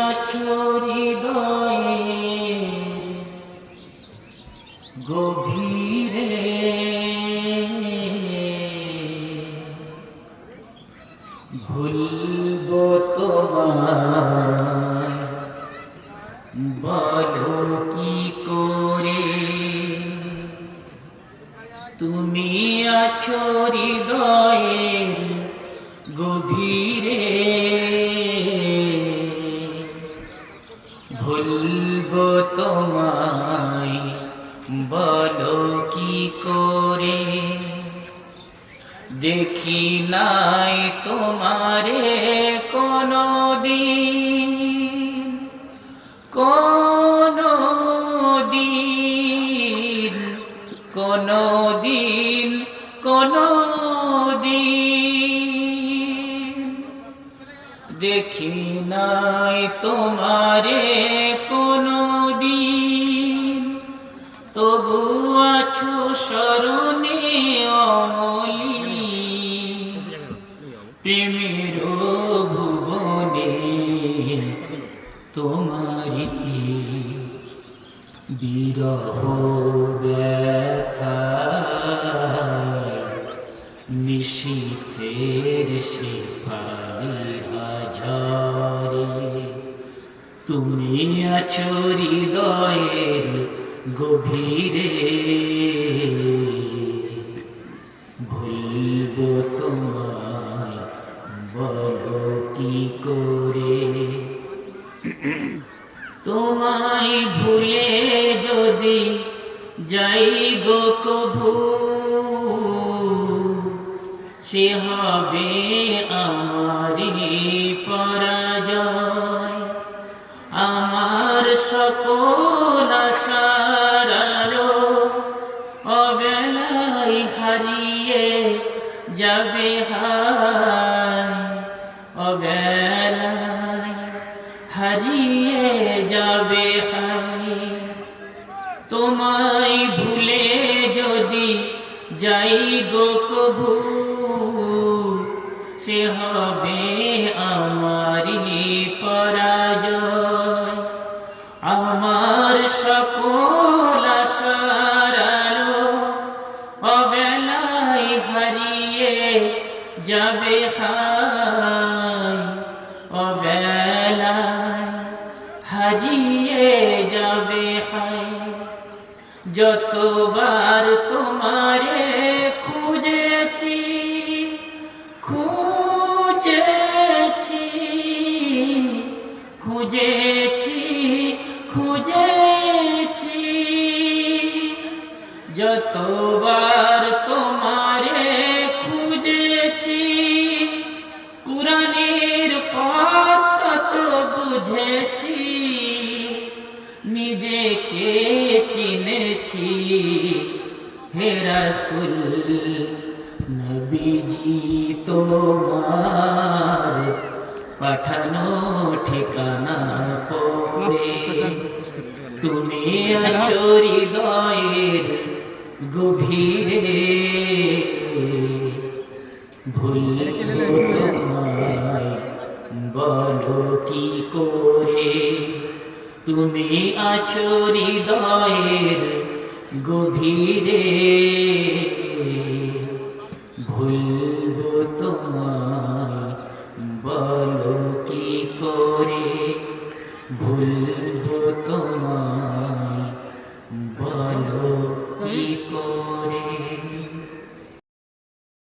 আছো হৃদয়ে গভীরে, ভুলব তোমায় বলো কি করে। তুমি আছো হৃদয়ের গভীরে, ভুলব তোমায় বলো কি করে। দেখি নাই তোমারে কোনদিন, কোনদিন, কোনদিন, কোনদিন দেখি নাই তোমারে কোনদিন। তবু আছো স্মরণে অমলি, প্রেমের ভুবনে তোমারি বিরহ ব্যথায় নিশীথের শেফালিরা ঝরে। তুমি আছো হৃদয়ের গভীরে, ভুলব তোমায় বলো কি করে। তোমায় ভুলে যদি যাই গো কভু, সে হবে আমারই পরাজয়। আমার সকল আশার আলো অবেলায় হারিয়ে যাবে হায়, অবেলায় হারিয়ে যাবে হায়। তোমায় ভুলে যদি যাই গো কভু, সে হবে আমারই পরাজয়। আমার সকল আশার আলো অবেলায় হারিয়ে যাবে হায়, অবেলায় হারিয়ে যাবে হায়। যতবার তোমারে খুঁজেছি, খুঁজেছি, খুঁজেছি, খুঁজেছি, যতবার তোমারে খুঁজেছি, কুরআনের পথ তো বুঝেছি, নিজেকে চিনেছি। হে রাসূল নবীজি তোমার পাঠানো ঠিকানা পড়ে, তুমি আছো হৃদয়ের গভীরে, ভুলব তোমায় বলো কি করে। তুমি আছো হৃদয়ের গভীরে, ভুলব তোমায় বলো কি করে। ভুলব তোমায় বলো কি করে।